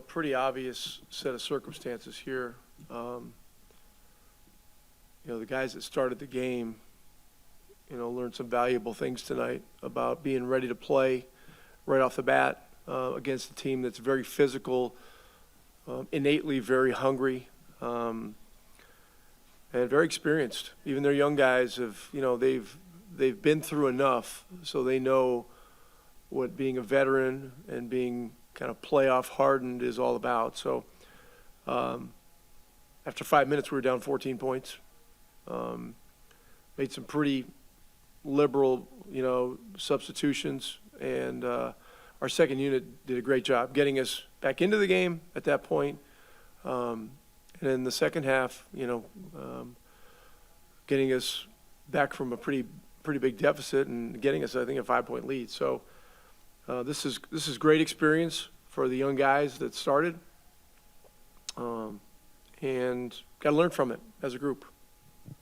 pretty obvious set of circumstances here. The guys that started the game, learned some valuable things tonight about being ready to play right off the bat against a team that's very physical, innately very hungry, and very experienced. Even their young guys have, they've been through enough, so they know what being a veteran and being kind of playoff hardened is all about. So after 5 minutes, we were down 14 points. Made some pretty liberal, substitutions, and our second unit did a great job getting us back into the game at that point. And in the second half, getting us back from a pretty big deficit and getting us, I think, a 5-point lead. So this is great experience for the young guys that started, and got to learn from it as a group.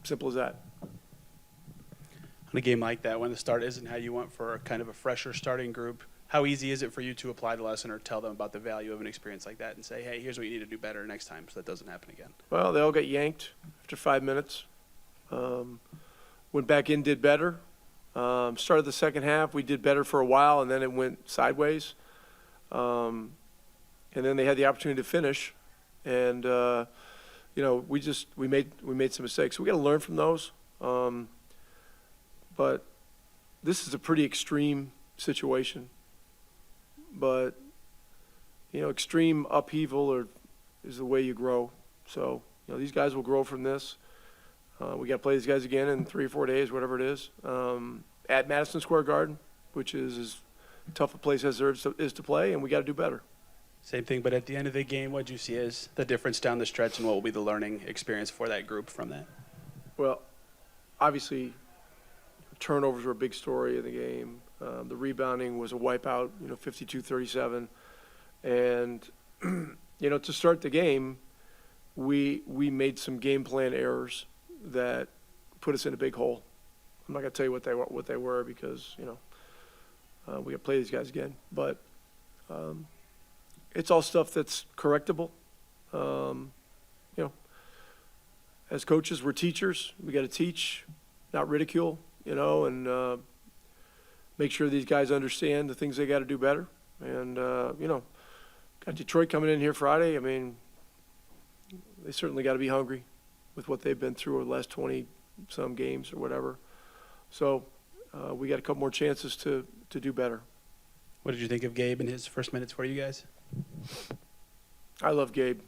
Simple as that. On a game like that, when the start isn't how you want for kind of a fresher starting group, how easy is it for you to apply the lesson or tell them about the value of an experience like that and say, hey, here's what you need to do better next time so that doesn't happen again? Well, they all got yanked after 5 minutes. Went back in, did better. Started the second half. We did better for a while, and then it went sideways. And then they had the opportunity to finish. And, we made some mistakes. So we got to learn from those. But this is a pretty extreme situation. But, extreme upheaval is the way you grow. So, these guys will grow from this. We got to play these guys again in 3 or 4 days, whatever it is, at Madison Square Garden, which is as tough a place as there is to play, and we got to do better. Same thing, but at the end of the game, what did you see as the difference down the stretch, and what will be the learning experience for that group from that? Well, obviously, turnovers were a big story in the game. The rebounding was a wipeout, 52-37. And, to start the game, we made some game plan errors that put us in a big hole. I'm not going to tell you what they were because, we got to play these guys again. But it's all stuff that's correctable. As coaches, we're teachers. We got to teach, not ridicule, and make sure these guys understand the things they got to do better. And, got Detroit coming in here Friday. I mean, they certainly got to be hungry with what they've been through over the last 20-some games or whatever. So we got a couple more chances to do better. What did you think of Gabe in his first minutes for you guys? I love Gabe.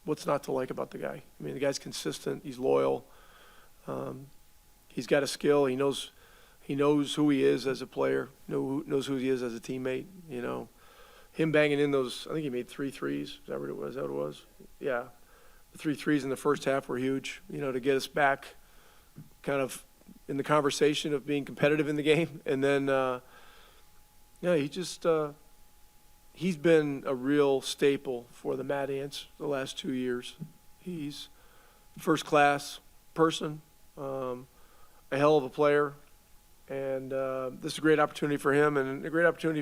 What's not to like about the guy? I mean, the guy's consistent. He's loyal. He's got a skill. He knows who he is as a player. Knows who he is as a teammate. Him banging in those. I think he made 3 threes. Is that what it was? Is that what it was? Yeah, the 3 threes in the first half were huge. To get us back, kind of in the conversation of being competitive in the game. And then, he just. He's been a real staple for the Mad Ants the last 2 years. He's a first-class person, a hell of a player, and this is a great opportunity for him and a great opportunity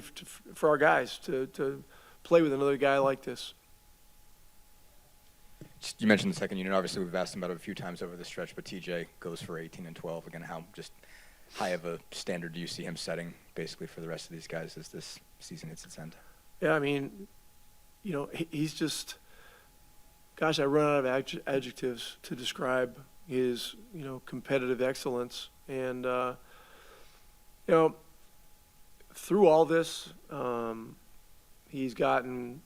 for our guys to play with another guy like this. You mentioned the second unit. Obviously, we've asked him about it a few times over the stretch, but TJ goes for 18 and 12. Again, how just high of a standard do you see him setting basically for the rest of these guys as this season hits its end? Yeah, I mean, he's just, gosh, I run out of adjectives to describe his, competitive excellence. And, through all this, he's gotten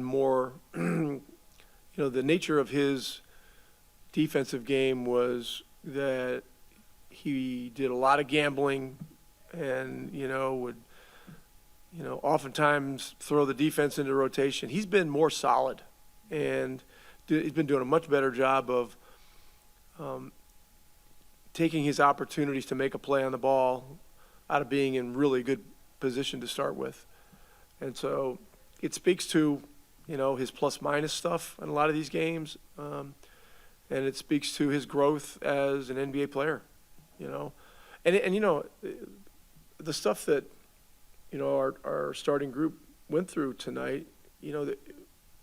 more, the nature of his defensive game was that he did a lot of gambling and, would, oftentimes throw the defense into rotation. He's been more solid, and he's been doing a much better job of taking his opportunities to make a play on the ball out of being in really good position to start with. And so it speaks to, his plus-minus stuff in a lot of these games, and it speaks to his growth as an NBA player, And the stuff that, our starting group went through tonight, it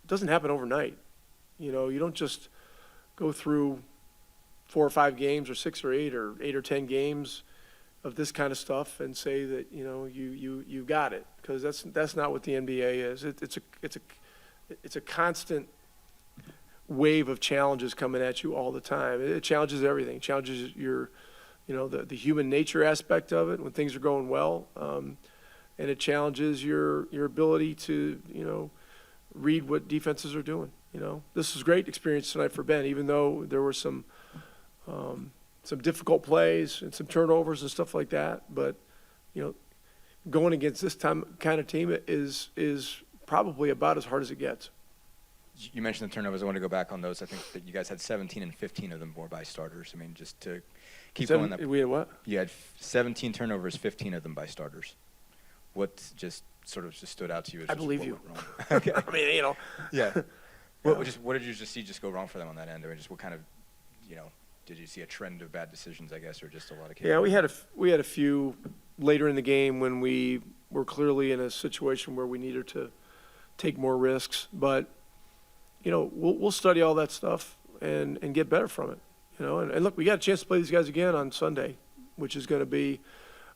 doesn't happen overnight. You don't just go through 4 or 5 games or 6 or 8 or 8 or 10 games of this kind of stuff and say that, you got it, because that's not what the NBA is. It's a constant wave of challenges coming at you all the time. It challenges everything. It challenges your, the human nature aspect of it when things are going well, and it challenges your ability to, read what defenses are doing. This was a great experience tonight for Ben, even though there were some difficult plays and some turnovers and stuff like that. But, going against this kind of team is probably about as hard as it gets. You mentioned the turnovers. I want to go back on those. I think that you guys had 17 and 15 of them more by starters. I mean, just to keep going. We had what? You had 17 turnovers, 15 of them by starters. What just sort of stood out to you? As I believe you. Okay. I mean, Yeah. What did you just see just go wrong for them on that end? I mean, just what kind of, did you see a trend of bad decisions, I guess, or just a lot of? Yeah, we had a few later in the game when we were clearly in a situation where we needed to take more risks, but we'll study all that stuff and get better from it. And look, we got a chance to play these guys again on Sunday, which is going to be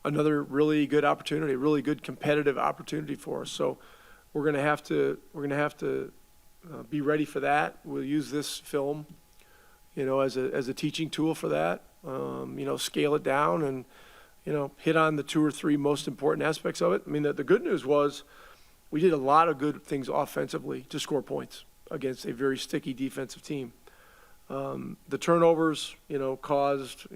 another really good opportunity, a really good competitive opportunity for us. So we're going to have to be ready for that. We'll use this film, as a teaching tool for that. Scale it down and hit on the 2 or 3 most important aspects of it. I mean, the good news was we did a lot of good things offensively to score points against a very sticky defensive team. The turnovers, caused,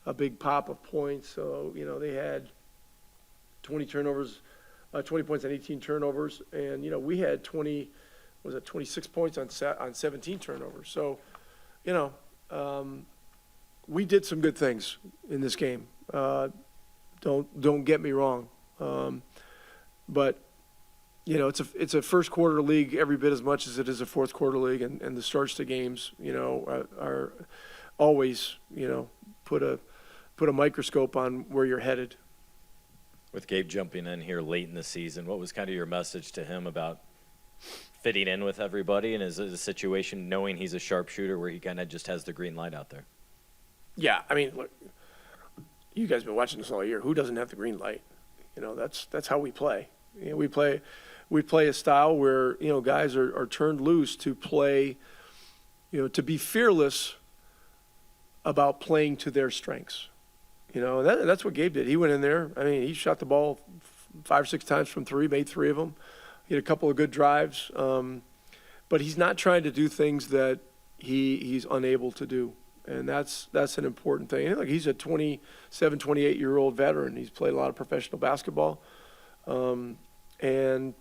a big pop of points. So, they had 20 turnovers, 20 points on 18 turnovers. And, we had 26 points on 17 turnovers. So, we did some good things in this game. Don't get me wrong. But, it's a first quarter league every bit as much as it is a fourth quarter league, and the starts to games, are always, put a microscope on where you're headed. With Gabe jumping in here late in the season, what was kind of your message to him about fitting in with everybody, and is it a situation knowing he's a sharpshooter where he kind of just has the green light out there? Yeah, I mean, look, you guys have been watching this all year. Who doesn't have the green light? That's how we play. We play a style where, guys are turned loose to play, to be fearless about playing to their strengths. That's what Gabe did. He went in there. I mean, he shot the ball 5 or 6 times from 3, made 3 of them. He had a couple of good drives. But he's not trying to do things that he's unable to do. And that's an important thing. And look, he's a 27, 28-year-old veteran. He's played a lot of professional basketball. And,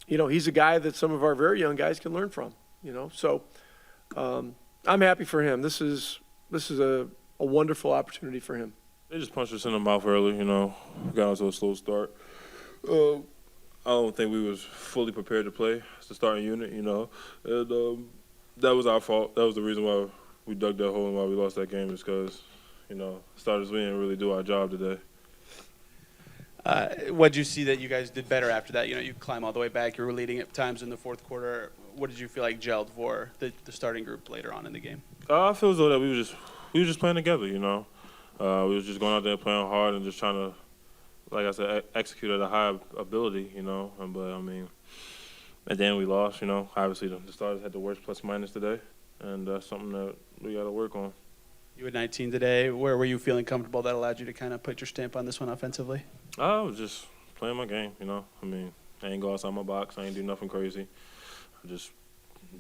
he's a guy that some of our very young guys can learn from, So I'm happy for him. This is a wonderful opportunity for him. They just punched us in the mouth early, got off to a slow start. I don't think we was fully prepared to play as the starting unit, and that was our fault. That was the reason why we dug that hole and why we lost that game, is because, starters, we didn't really do our job today. What did you see that you guys did better after that? You climb all the way back. You were leading at times in the fourth quarter. What did you feel like gelled for the starting group later on in the game? I feel as though that we were just playing together, we was just going out there playing hard and just trying to, like I said, execute at a high ability, But, I mean, at the end we lost, Obviously the starters had the worst plus minus today, and that's something that we got to work on. You had 19 today. Where were you feeling comfortable that allowed you to kind of put your stamp on this one offensively? I was just playing my game, I mean, I ain't go outside my box. I ain't do nothing crazy. I just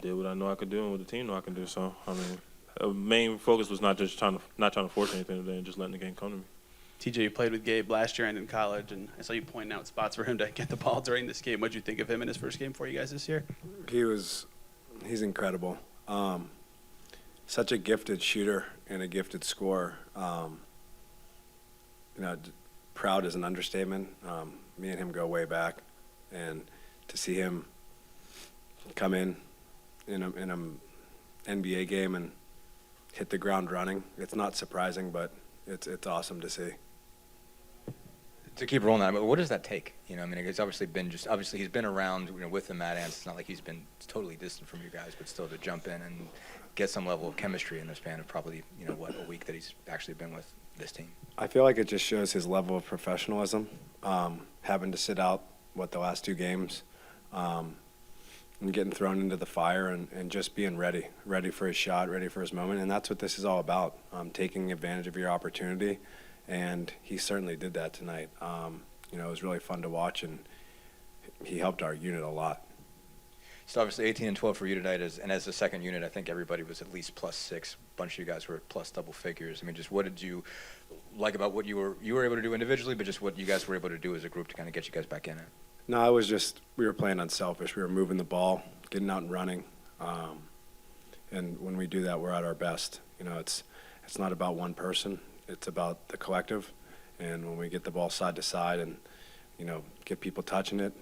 did what I know I could do and what the team know I can do. So, I mean, the main focus was not trying to force anything today and just letting the game come to me. TJ, you played with Gabe last year and in college, and I saw you pointing out spots for him to get the ball during this game. What did you think of him in his first game for you guys this year? He's incredible. Such a gifted shooter and a gifted scorer. Proud is an understatement. Me and him go way back, and to see him come in an NBA game and hit the ground running, it's not surprising, but it's awesome to see. To keep rolling on it, but what does that take? You know, I mean, it's obviously he's been around, you know, with the Mad Ants. It's not like he's been totally distant from you guys, but still to jump in and get some level of chemistry in the span of probably, you know, a week that he's actually been with this team. I feel like it just shows his level of professionalism, having to sit out, the last 2 games, and getting thrown into the fire and just being ready for his shot, ready for his moment. And that's what this is all about, taking advantage of your opportunity. And he certainly did that tonight. You know, it was really fun to watch, and he helped our unit a lot. So obviously 18 and 12 for you tonight, and as the second unit, I think everybody was at least +6. A bunch of you guys were at plus double figures. I mean, just what did you like about what you were able to do individually, but just what you guys were able to do as a group to kind of get you guys back in it? No, it was just we were playing unselfish. We were moving the ball, getting out and running, and when we do that, we're at our best. You know, it's not about one person. It's about the collective, and when we get the ball side to side and, you know, get people touching it,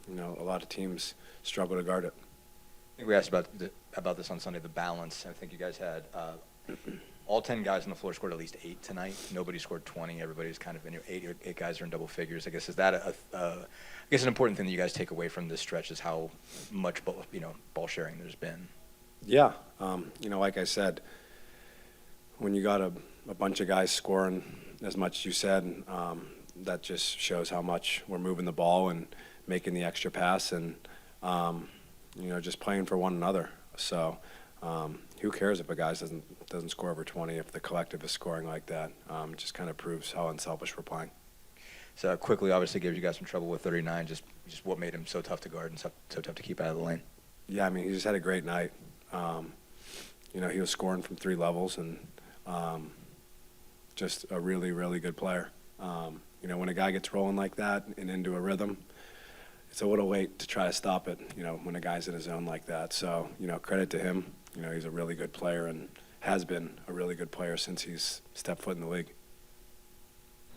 you know, a lot of teams struggle to guard it. I think we asked about this on Sunday, the balance. I think you guys had all 10 guys on the floor scored at least 8 tonight. Nobody scored 20. Everybody's kind of in 8 guys are in double figures. I guess is that I guess an important thing that you guys take away from this stretch is how much ball sharing there's been. Yeah, you know, like I said, when you got a bunch of guys scoring as much as you said, that just shows how much we're moving the ball and making the extra pass and, you know, just playing for one another. So who cares if a guy doesn't score over 20 if the collective is scoring like that? It just kind of proves how unselfish we're playing. So quickly, obviously, gives you guys some trouble with 39. Just what made him so tough to guard and so tough to keep out of the lane? Yeah, I mean, he just had a great night. You know, he was scoring from 3 levels and just a really, really good player. You know, when a guy gets rolling like that and into a rhythm, it's a little late to try to stop it, you know, when a guy's in a zone like that. So, you know, credit to him. You know, he's a really good player and has been a really good player since he's stepped foot in the league.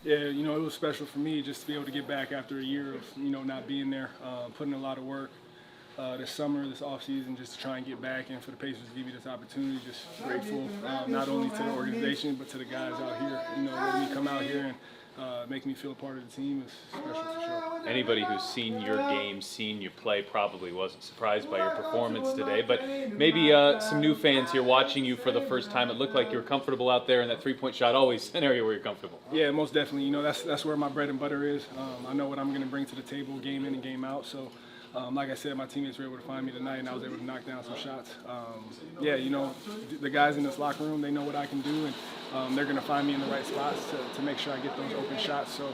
Yeah, you know, it was special for me just to be able to get back after a year of, you know, not being there, putting in a lot of work this summer, this offseason, just to try and get back, and for the Pacers to give me this opportunity. Just grateful, not only to the organization, but to the guys out here. You know, letting me come out here and make me feel a part of the team is special for sure. Anybody who's seen your game, seen you play, probably wasn't surprised by your performance today. But maybe some new fans here watching you for the first time, it looked like you were comfortable out there, and that three-point shot always an area where you're comfortable. Yeah, most definitely. You know, that's where my bread and butter is. I know what I'm going to bring to the table game in and game out. So, like I said, my teammates were able to find me tonight, and I was able to knock down some shots. Yeah, you know, the guys in this locker room, they know what I can do, and they're going to find me in the right spots to make sure I get those open shots. So,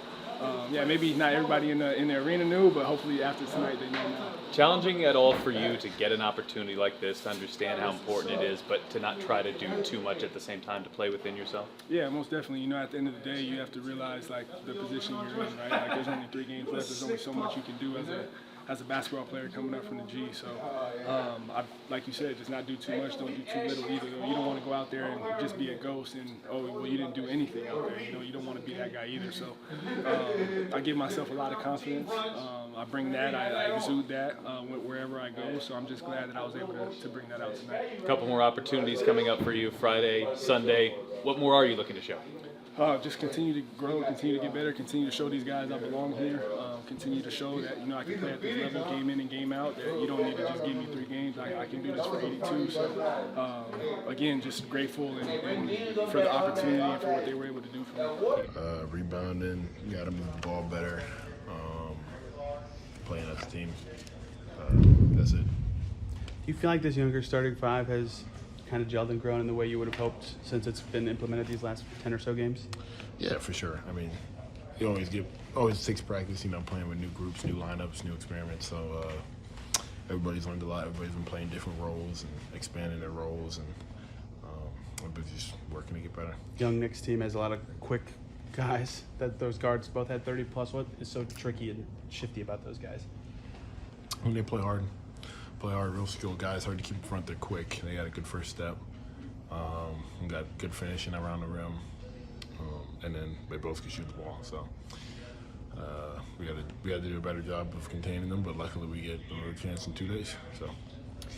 yeah, maybe not everybody in the arena knew, but hopefully after tonight they know now. Challenging at all for you to get an opportunity like this, to understand how important it is, but to not try to do too much at the same time, to play within yourself? Yeah, most definitely. You know, at the end of the day, you have to realize, like, the position you're in, right? Like, there's only 3 games left. There's only so much you can do as a basketball player coming up from the G. So, like you said, just not do too much, don't do too little either. You don't want to go out there and just be a ghost and, oh, well, you didn't do anything out there. You know, you don't want to be that guy either. So I give myself a lot of confidence. I bring that, I exude that wherever I go. So I'm just glad that I was able to bring that out tonight. A couple more opportunities coming up for you Friday, Sunday. What more are you looking to show? Just continue to grow, continue to get better, continue to show these guys I belong here, continue to show that, you know, I can play at this level game in and game out, that you don't need to just give me 3 games. I can do this for 82. So, again, just grateful and for the opportunity and for what they were able to do for me. Rebounding, you got to move the ball better, playing as a team. That's it. Do you feel like this younger starting 5 has kind of gelled and grown in the way you would have hoped since it's been implemented these last 10 or so games? Yeah, for sure. I mean, you always takes practice, you know, playing with new groups, new lineups, new experiments. So everybody's learned a lot. Everybody's been playing different roles and expanding their roles, and everybody's just working to get better. Young Knicks team has a lot of quick guys. That those guards both had 30 plus. What is so tricky and shifty about those guys? When they play hard, real skilled guys. Hard to keep in front. They're quick. They got a good first step. Got good finishing around the rim, and then they both can shoot the ball. So we got to do a better job of containing them. But luckily, we get another chance in 2 days. So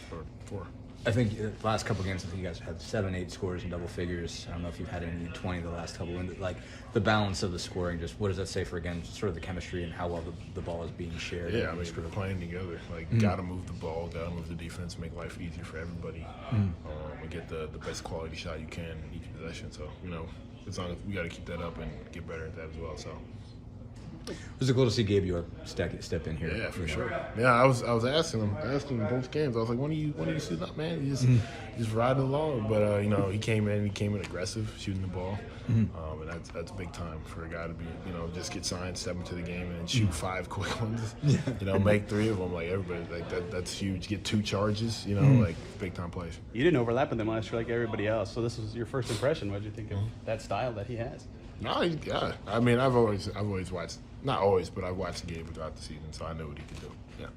for 4. I think the last couple games, I think you guys had 7, 8 scores in double figures. I don't know if you've had any in 20 the last couple. And like the balance of the scoring, just what does that say for, again, sort of the chemistry and how well the ball is being shared? Yeah, I mean, we're playing together. Like, gotta move the ball, gotta move the defense, make life easier for everybody, and get the best quality shot you can in each possession. So, you know, as long as we gotta keep that up and get better at that as well. So. Was it cool to see Gabe York step in here? Yeah, for sure. Yeah, I was asking him both games. I was like, when are you suiting up, man? You just riding along. But you know, he came in aggressive, shooting the ball, and that's big time for a guy to be, you know, just get signed, step into the game, and shoot 5 quick ones. You know, make 3 of them. Like everybody, like that's huge. Get 2 charges. You know, like big time plays. You didn't overlap with him last year like everybody else, so this was your first impression. What did you think of that style that he has? No, yeah. I mean, I've always watched. Not always, but I've watched Gabe throughout the season, so I know what he can do. Yeah.